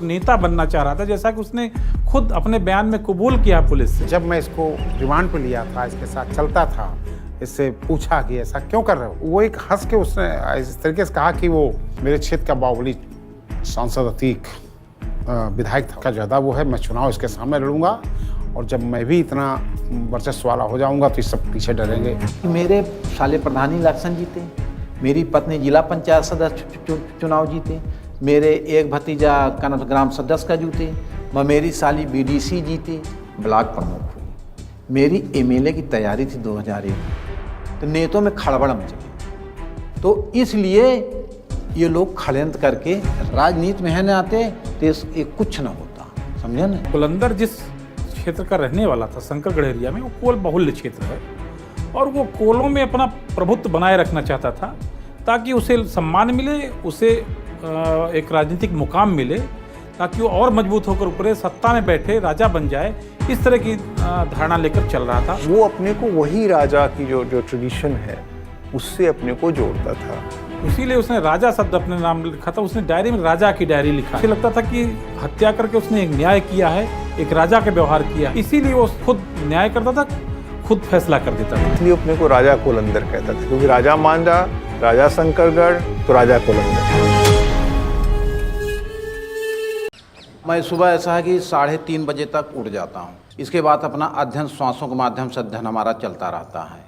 नेता बनना चाह रहा था, जैसा कि उसने खुद अपने बयान में कबूल किया पुलिस से। जब मैं इसको रिमांड पे लिया था, इसके साथ चलता था, इससे पूछा कि ऐसा क्यों कर रहे हो, वो एक हंस के उसने इस तरीके से कहा कि वो मेरे क्षेत्र का बाहुबली सांसद अतीक विधायक था, का ज़्यादा वो है, मैं चुनाव इसके सामने लड़ूंगा, और जब मैं भी इतना वर्चस्व वाला हो जाऊंगा तो ये सब पीछे डरेंगे। मेरे साले प्रधानी इलेक्शन जीते, मेरी पत्नी जिला पंचायत सदस्य चुनाव जीते, मेरे एक भतीजा ग्राम सदस्य का जीते, मेरी साली बीडीसी जीती, ब्लॉक प्रमुख हुई, मेरी एमएलए की तैयारी थी 2001, तो नेतों में खड़बड़ मच गई। तो इसलिए ये लोग षड्यंत्र करके राजनीति में है न आते तो ये कुछ न होता, समझे ना। कुलंदर जिस क्षेत्र का रहने वाला था, शंकरगढ़ एरिया में, वो कोल बहुल्य क्षेत्र है, और वो कोलों में अपना प्रभुत्व बनाए रखना चाहता था ताकि उसे सम्मान मिले, उसे एक राजनीतिक मुकाम मिले, ताकि वो और मजबूत होकर ऊपर सत्ता में बैठे राजा बन जाए। इस तरह की धारणा लेकर चल रहा था। वो अपने को वही राजा की जो ट्रेडिशन है उससे अपने को जोड़ता था, इसीलिए उसने राजा शब्द अपने नाम लिखा था। उसने डायरी में राजा की डायरी लिखा। उसे लगता था कि हत्या करके उसने एक न्याय किया है, एक राजा का व्यवहार किया, इसीलिए वो खुद न्याय करता था, खुद फैसला कर देता था। इसलिए अपने को राजा कोलंदर कहता था, क्योंकि राजा मांझा, राजा शंकरगढ़, तो राजा कोलंदर। मैं सुबह ऐसा है कि 3:30 बजे तक उठ जाता हूँ। इसके बाद अपना अध्ययन श्वासों के माध्यम से अध्ययन हमारा चलता रहता है,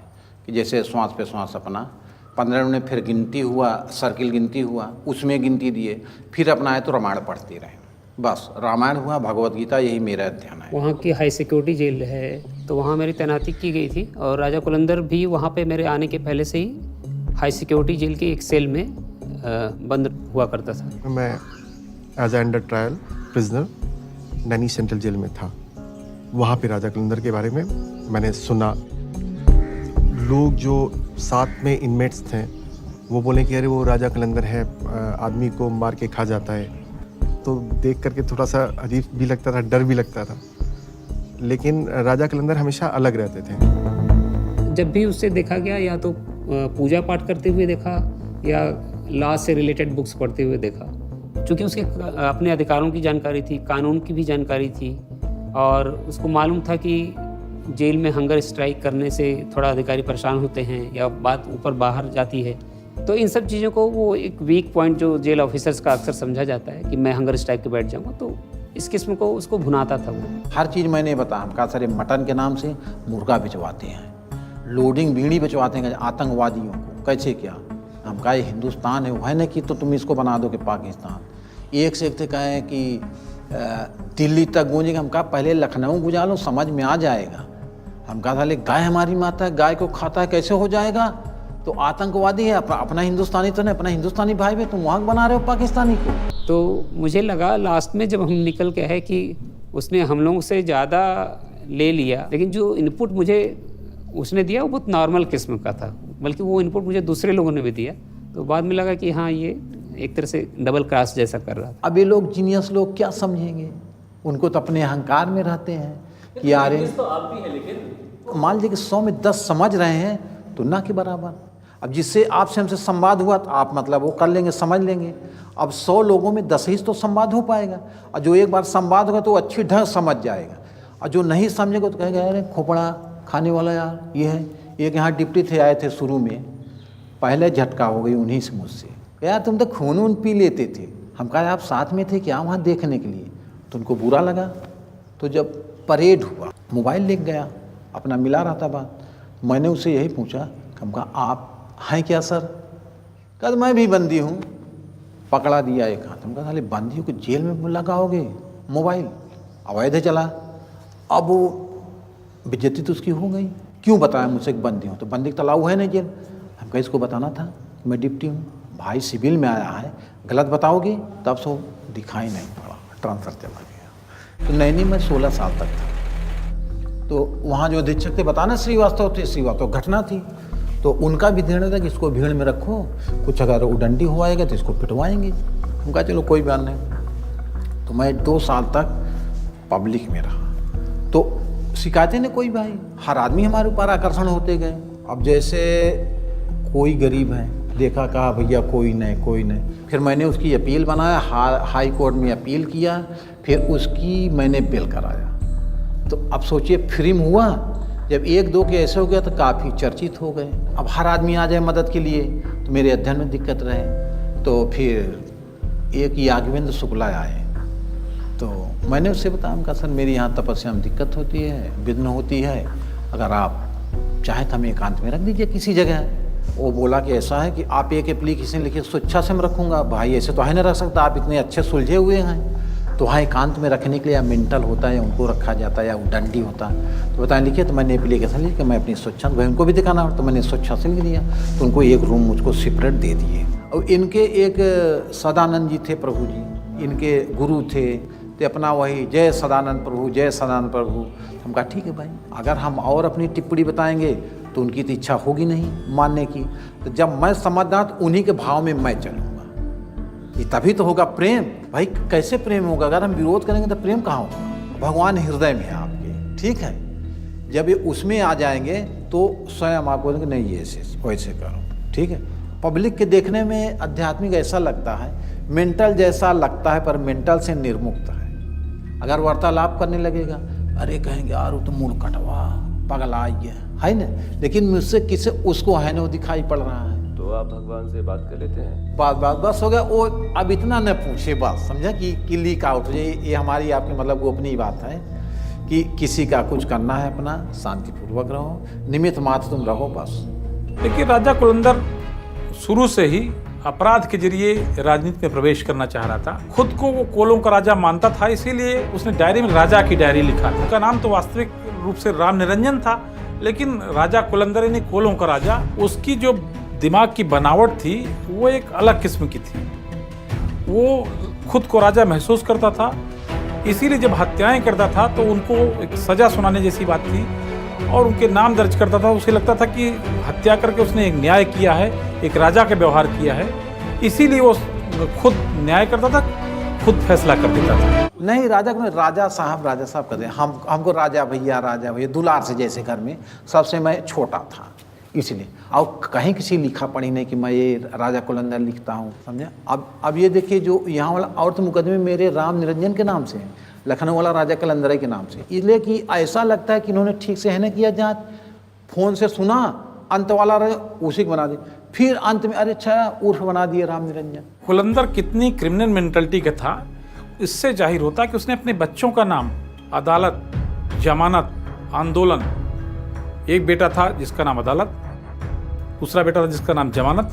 कि जैसे श्वास पे श्वास अपना 15 मिनट, फिर गिनती हुआ, सर्किल गिनती हुआ, उसमें गिनती दिए, फिर अपना है तो रामायण पढ़ते रहे। बस रामायण हुआ, भगवत गीता, यही मेरा अध्ययन है। वहाँ की हाई सिक्योरिटी जेल है, तो वहाँ मेरी तैनाती की गई थी, और राजा कुलंदर भी वहाँ पे मेरे आने के पहले से ही हाई सिक्योरिटी जेल के एक सेल में बंद हुआ करता था। मैं as under trial prisoner Naini central jail में था। वहाँ पे राजा कुलंदर के बारे में मैंने सुना। लोग जो साथ में इनमेट्स थे वो बोले कि अरे वो राजा कुलंदर है, आदमी को मार के खा जाता है। तो देख करके थोड़ा सा अजीब भी लगता था, डर भी लगता था, लेकिन राजा कुलंदर हमेशा अलग रहते थे। जब भी उससे देखा गया, या तो पूजा पाठ करते हुए देखा या लॉ से रिलेटेड बुक्स पढ़ते हुए देखा। चूँकि उसके अपने अधिकारों की जानकारी थी, कानून की भी जानकारी थी, और उसको मालूम था कि जेल में हंगर स्ट्राइक करने से थोड़ा अधिकारी परेशान होते हैं या बात ऊपर बाहर जाती है, तो इन सब चीज़ों को वो एक वीक पॉइंट जो जेल ऑफिसर्स का अक्सर समझा जाता है कि मैं हंगर स्ट्राइक के बैठ जाऊँगा, तो इस किस्म को उसको भुनाता था वो। हर चीज़ मैंने बताया, हम कहा सर मटन के नाम से मुर्गा बिचवाते हैं, लोडिंग बीड़ी बिचवाते हैं आतंकवादियों को, कैसे क्या? हम कहा ये हिंदुस्तान है, वो है ना कि तो तुम इसको बना दो कि पाकिस्तान। एक से एक थे कहें कि दिल्ली तक गूंजेगा। हम कहा पहले लखनऊ गुजा लो, समझ में आ जाएगा। हम कहा था गाय हमारी माता है, गाय को खाता है कैसे हो जाएगा? तो आतंकवादी है, अपना हिंदुस्तानी तो नहीं, अपना हिंदुस्तानी भाई में तुम वहाँ बना रहे हो पाकिस्तानी को। तो मुझे लगा लास्ट में जब हम निकल के है कि उसने हम लोगों से ज़्यादा ले लिया, लेकिन जो इनपुट मुझे उसने दिया वो बहुत नॉर्मल किस्म का था, बल्कि वो इनपुट मुझे दूसरे लोगों ने भी दिया। तो बाद में लगा कि हाँ ये एक तरह से डबल क्रॉस जैसा कर रहा था। अब ये लोग जीनियस लोग क्या समझेंगे? उनको तो अपने अहंकार में रहते हैं कि यार तो आप भी है, लेकिन मान लीजिए कि 100 में 10 समझ रहे हैं तो ना के बराबर। अब जिससे आपसे हमसे संवाद हुआ तो आप मतलब वो कर लेंगे, समझ लेंगे। अब 100 लोगों में 10 ही तो संवाद हो पाएगा, और जो एक बार संवाद होगा तो अच्छी ढंग समझ जाएगा, और जो नहीं समझेगा तो कहेगा अरे खोपड़ा खाने वाला यार ये है। एक यहाँ डिप्टी थे, आए थे शुरू में, पहले झटका हो गई उन्हीं से मुझसे, यार तुम तो खून वून पी लेते थे। हम कहा आप साथ में थे क्या वहाँ देखने के लिए? तो उनको बुरा लगा। तो जब परेड हुआ मोबाइल लेके गया, अपना मिला रहा था बात। मैंने उससे यही पूछा, हम कहा आप हैं क्या सर? कल मैं भी बंदी हूँ। पकड़ा दिया एक हाथ। हम कहा साले बंदियों को जेल में लगाओगे, मोबाइल अवैध चला। अब वो बेइज्जती तो उसकी हो गई। क्यों बताया मुझसे कि बंदी हूँ? तो बंदी तलाऊ है नहीं जेल। हम कहा इसको बताना था मैं डिप्टी हूँ, भाई सिविल में आया है, गलत बताओगे? तब सो दिखाई नहीं पड़ा, ट्रांसफ़र चला गया। तो नैनी में 16 साल तक था। तो वहाँ जो अधीक्षक थे बताना श्रीवास्तव थे, श्रीवास्तव घटना थी, तो उनका भी निर्णय था कि इसको भीड़ में रखो, कुछ अगर उडंडी हो आएगा तो इसको पिटवाएंगे। उनका चलो कोई बयान नहीं। तो मैं 2 साल तक पब्लिक में रहा। तो शिकायतें ने कोई भाई, हर आदमी हमारे ऊपर आकर्षण होते गए। अब जैसे कोई गरीब है, देखा कहा भैया कोई नहीं। फिर मैंने उसकी अपील बनाया, हाई कोर्ट में अपील किया, फिर उसकी मैंने बिल कराया। तो अब सोचिए फ्रीम हुआ, जब 1-2 के ऐसे हो गया तो काफ़ी चर्चित हो गए। अब हर आदमी आ जाए मदद के लिए, तो मेरे अध्ययन में दिक्कत रहे। तो फिर एक याज्ञवेंद्र शुक्ला आए, तो मैंने उससे बताया, कहा सर मेरी यहाँ तपस्या में दिक्कत होती है, विघ्न होती है, अगर आप चाहे तो हमें एकांत में रख दीजिए किसी जगह। वो बोला कि ऐसा है कि आप एक एप्लीकेशन लिखिए, स्वेच्छा से मैं रखूँगा। भाई ऐसे तो है नहीं रख सकता, आप इतने अच्छे सुलझे हुए हैं। तो वहाँ एकांत में रखने के लिए या मेंटल होता है या उनको रखा जाता है या उडंडी होता है। तो बताएं लिखिए। तो मैंने एप्लीकेशन लिख के मैं अपनी स्वेच्छा, भाई उनको भी दिखाना, तो मैंने स्वेच्छा से लिख दिया। तो उनको एक रूम मुझको सेपरेट दे दिए। और इनके एक सदानंद जी थे, प्रभु जी इनके गुरु थे, तो अपना वही जय सदानंद प्रभु, जय सदानंद प्रभु। हम कहा ठीक है भाई, अगर हम और अपनी टिप्पणी बताएंगे तो उनकी तो इच्छा होगी नहीं मानने की। तो जब मैं समझदार तो उन्हीं के भाव में मैं चलूँगा, ये तभी तो होगा प्रेम। भाई कैसे प्रेम होगा? अगर हम विरोध करेंगे तो प्रेम कहाँ होगा? भगवान हृदय में है आपके, ठीक है। जब ये उसमें आ जाएंगे तो स्वयं आप बोलेंगे नहीं ये ऐसे वैसे करो, ठीक है। पब्लिक के देखने में आध्यात्मिक ऐसा लगता है, मेंटल जैसा लगता है, पर मेंटल से निर्मुक्त है। अगर वार्तालाप करने लगेगा, अरे कहेंगे यार वो तो मुड़ कटवा पगला है ना, लेकिन मुझसे किसे उसको है ना वो दिखाई पड़ रहा है। तो आप भगवान से बात कर लेते हैं? बात बस हो गया। वो अब इतना न पूछे, बस समझा कि लीक आउट। ये हमारी आपकी मतलब गोपनीय बात है कि किसी का कुछ करना है अपना शांतिपूर्वक रहो, निमित्त मात्र तुम रहो बस। देखिए राजा कुलंदर शुरू से ही अपराध के जरिए राजनीति में प्रवेश करना चाह रहा था। खुद को वो कोलों का राजा मानता था, इसीलिए उसने डायरी में राजा की डायरी लिखा। उसका नाम तो वास्तविक रूप से राम निरंजन था, लेकिन राजा कुलंदर यानी कोलों का राजा, उसकी जो दिमाग की बनावट थी वो एक अलग किस्म की थी। वो खुद को राजा महसूस करता था, इसीलिए जब हत्याएं करता था तो उनको एक सजा सुनाने जैसी बात थी, और उनके नाम दर्ज करता था। उसे लगता था कि हत्या करके उसने एक न्याय किया है, एक राजा का व्यवहार किया है, इसीलिए वो खुद न्याय करता था, खुद फैसला कर देता था। नहीं राजा को राजा साहब कहते हैं। हमको राजा भैया दुलार से, जैसे घर में सबसे मैं छोटा था इसलिए। और कहीं किसी लिखा पढ़ी नहीं कि मैं ये राजा कुलंदर लिखता हूँ, समझा। अब ये देखिए जो यहाँ वाला और तो मुकदमे मेरे राम निरंजन के नाम से हैं, लखनऊ वाला राजा कुलंदर के नाम से, इसलिए कि ऐसा लगता है कि इन्होंने ठीक से है ना किया जांच। फ़ोन से सुना अंत वाला रहे उसी को बना दिए, फिर अंत में अरे अच्छा उर्फ बना दिए राम निरंजन। कुलंदर कितनी क्रिमिनल मेंटलिटी का था, इससे जाहिर होता कि उसने अपने बच्चों का नाम अदालत, जमानत, आंदोलन, एक बेटा था जिसका नाम अदालत, दूसरा बेटा था जिसका नाम जमानत,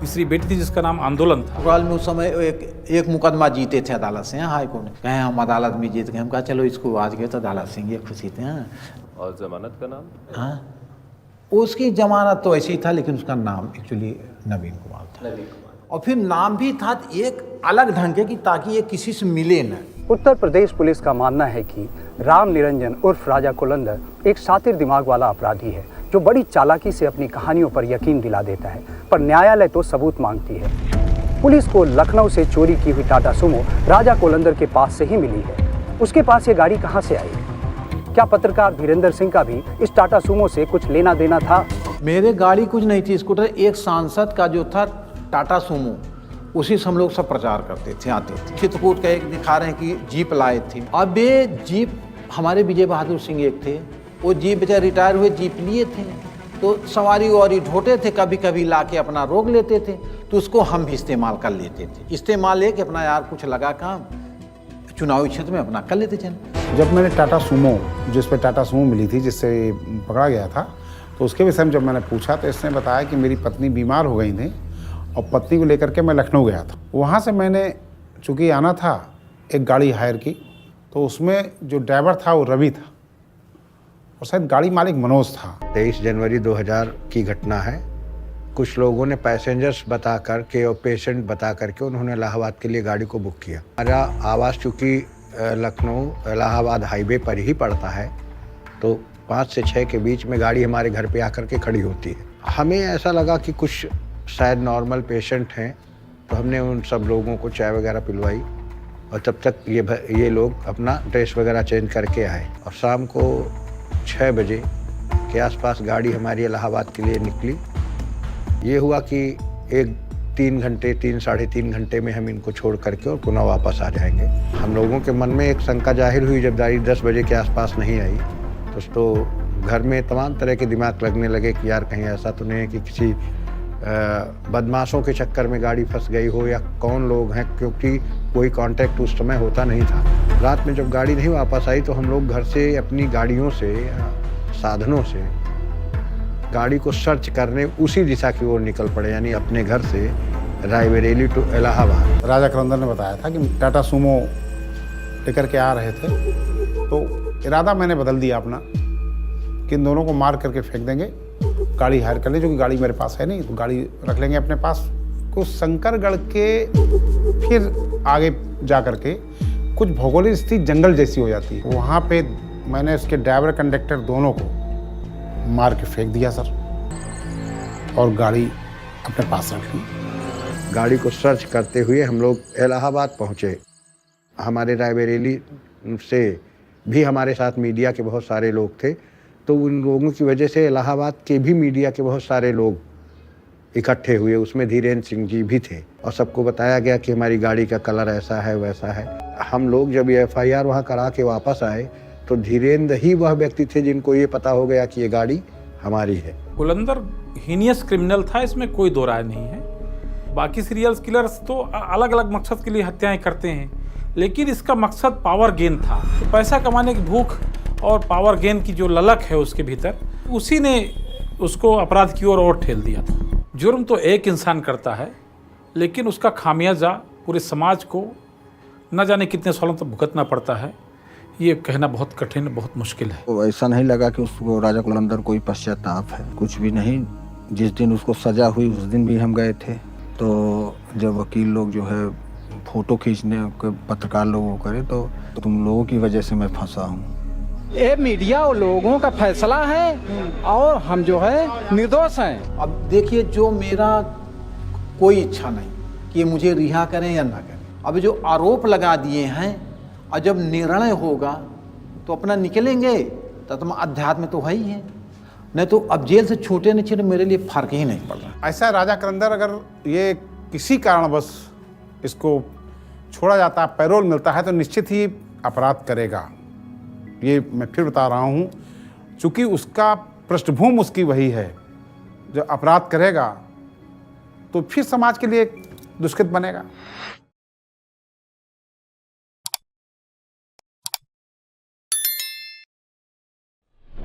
तीसरी बेटी थी जिसका नाम आंदोलन था। बंगाल में उस समय एक मुकदमा जीते थे अदालत से, हाई कोर्ट ने कहे हम अदालत में जीत गए, हम कहा चलो इसको आज गए तो अदालत से ये खुशी थे। और जमानत का नाम? हाँ, उसकी जमानत तो ऐसे ही था, लेकिन उसका नाम एक्चुअली नवीन कुमार था। और फिर नाम भी था एक अलग ढंग के कि ताकि ये किसी से मिले न। उत्तर प्रदेश पुलिस का मानना है कि राम निरंजन उर्फ राजा कुलंदर एक शातिर दिमाग वाला अपराधी है जो बड़ी चालाकी से अपनी कहानियों पर यकीन दिला देता है, पर न्यायालय तो सबूत मांगती है। पुलिस को लखनऊ से चोरी की हुई टाटा सुमो राजा कुलंदर के पास से ही मिली है। उसके पास ये गाड़ी कहाँ से आई? क्या पत्रकार धीरेन्द्र सिंह का भी इस टाटा सुमो से कुछ लेना देना था? मेरे गाड़ी कुछ नहीं थी, स्कूटर एक सांसद का जो था टाटा सुमो, उसी से हम लोग सब प्रचार करते थे, आते थे। चित्रकूट का एक दिखा रहे हैं कि जीप लाए थे। अब ये जीप हमारे विजय बहादुर सिंह एक थे, वो जीप बेचारे रिटायर हुए, जीप लिए थे तो सवारी और ढोटे थे, कभी कभी ला के अपना रोक लेते थे, तो उसको हम भी इस्तेमाल कर लेते थे। इस्तेमाल लेके अपना यार कुछ लगा काम चुनावी क्षेत्र में अपना कर लेते थे। जब मैंने टाटा सुमो, जिस पे टाटा सुमो मिली थी, जिससे पकड़ा गया था, तो उसके विषय में जब मैंने पूछा तो इसने बताया कि मेरी पत्नी बीमार हो गई थी और पत्नी को लेकर के मैं लखनऊ गया था। वहाँ से मैंने चूँकि आना था एक गाड़ी हायर की, तो उसमें जो ड्राइवर था वो रवि था और शायद गाड़ी मालिक मनोज था। 23 जनवरी 2000 की घटना है। कुछ लोगों ने पैसेंजर्स बता कर के और पेशेंट बता करके उन्होंने इलाहाबाद के लिए गाड़ी को बुक किया। हमारा आवास चूँकि लखनऊ इलाहाबाद हाईवे पर ही पड़ता है, तो 5 से 6 के बीच में गाड़ी हमारे घर पे आकर के खड़ी होती है। हमें ऐसा लगा कि कुछ शायद नॉर्मल पेशेंट हैं, तो हमने उन सब लोगों को चाय वगैरह पिलवाई और तब तक ये लोग अपना ड्रेस वगैरह चेंज करके आए और शाम को 6 बजे के आसपास गाड़ी हमारी इलाहाबाद के लिए निकली। ये हुआ कि 3 साढ़े 3 घंटे में हम इनको छोड़ करके और पुनः वापस आ जाएंगे। हम लोगों के मन में एक शंका जाहिर हुई जब गाड़ी 10 बजे के आसपास नहीं आई, तो घर में तमाम तरह के दिमाग लगने लगे कि यार कहीं ऐसा तो नहीं है कि किसी बदमाशों के चक्कर में गाड़ी फंस गई हो या कौन लोग हैं, क्योंकि कोई कांटेक्ट उस समय होता नहीं था। रात में जब गाड़ी नहीं वापस आई तो हम लोग घर से अपनी गाड़ियों से, साधनों से गाड़ी को सर्च करने उसी दिशा की ओर निकल पड़े, यानी अपने घर से रायबरेली टू इलाहाबाद। राजा कुलंदर ने बताया था कि टाटा सुमो लेकर के आ रहे थे, तो इरादा मैंने बदल दिया अपना कि इन दोनों को मार करके फेंक देंगे, गाड़ी हायर कर ले, जो कि गाड़ी मेरे पास है नहीं, तो गाड़ी रख लेंगे अपने पास। को शंकरगढ़ के फिर आगे जा करके कुछ भौगोलिक स्थिति जंगल जैसी हो जाती है, वहाँ पे मैंने उसके ड्राइवर कंडक्टर दोनों को मार के फेंक दिया सर, और गाड़ी अपने पास रख ली। गाड़ी को सर्च करते हुए हम लोग इलाहाबाद पहुँचे। हमारे रायबरेली से भी हमारे साथ मीडिया के बहुत सारे लोग थे, तो उन लोगों की वजह से इलाहाबाद के भी मीडिया के बहुत सारे लोग इकट्ठे हुए। उसमें धीरेन्द्र सिंह जी भी थे और सबको बताया गया कि हमारी गाड़ी का कलर ऐसा है वैसा है। हम लोग जब ये FIR वहाँ करा के वापस आए तो धीरेन्द्र ही वह व्यक्ति थे जिनको ये पता हो गया कि ये गाड़ी हमारी है। कुलंदर हीनियस क्रिमिनल था, इसमें कोई दो राय नहीं है। बाकी सीरियल किलर्स तो अलग अलग मकसद के लिए हत्याएं करते हैं, लेकिन इसका मकसद पावर गेन था। तो पैसा कमाने की भूख और पावर गेन की जो ललक है उसके भीतर, उसी ने उसको अपराध की ओर ठेल दिया था। जुर्म तो एक इंसान करता है, लेकिन उसका खामियाजा पूरे समाज को न जाने कितने सालों तक भुगतना पड़ता है। ये कहना बहुत कठिन, बहुत मुश्किल है। तो ऐसा नहीं लगा कि उसको राजा कुलंदर कोई पश्चाताप है, कुछ भी नहीं। जिस दिन उसको सजा हुई उस दिन भी हम गए थे, तो जब वकील लोग जो है फोटो खींचने पत्रकार लोगों को करे, तो तुम लोगों की वजह से मैं फंसा हूँ। ये मीडिया और लोगों का फैसला है और हम जो है निर्दोष हैं। अब देखिए, जो मेरा कोई इच्छा नहीं कि मुझे रिहा करें या ना करें, अब जो आरोप लगा दिए हैं और जब निर्णय होगा तो अपना निकलेंगे, तो अध्यात्म तो है ही है, नहीं तो अब जेल से छूटे नहीं छूटे मेरे लिए फर्क ही नहीं पड़ रहा। ऐसा राजा कुलंदर अगर ये किसी कारणवश इसको छोड़ा जाता है, पैरोल मिलता है, तो निश्चित ही अपराध करेगा। ये मैं फिर बता रहा हूँ, चूँकि उसका पृष्ठभूमि उसकी वही है जो अपराध करेगा तो फिर समाज के लिए एक दुष्कृत बनेगा।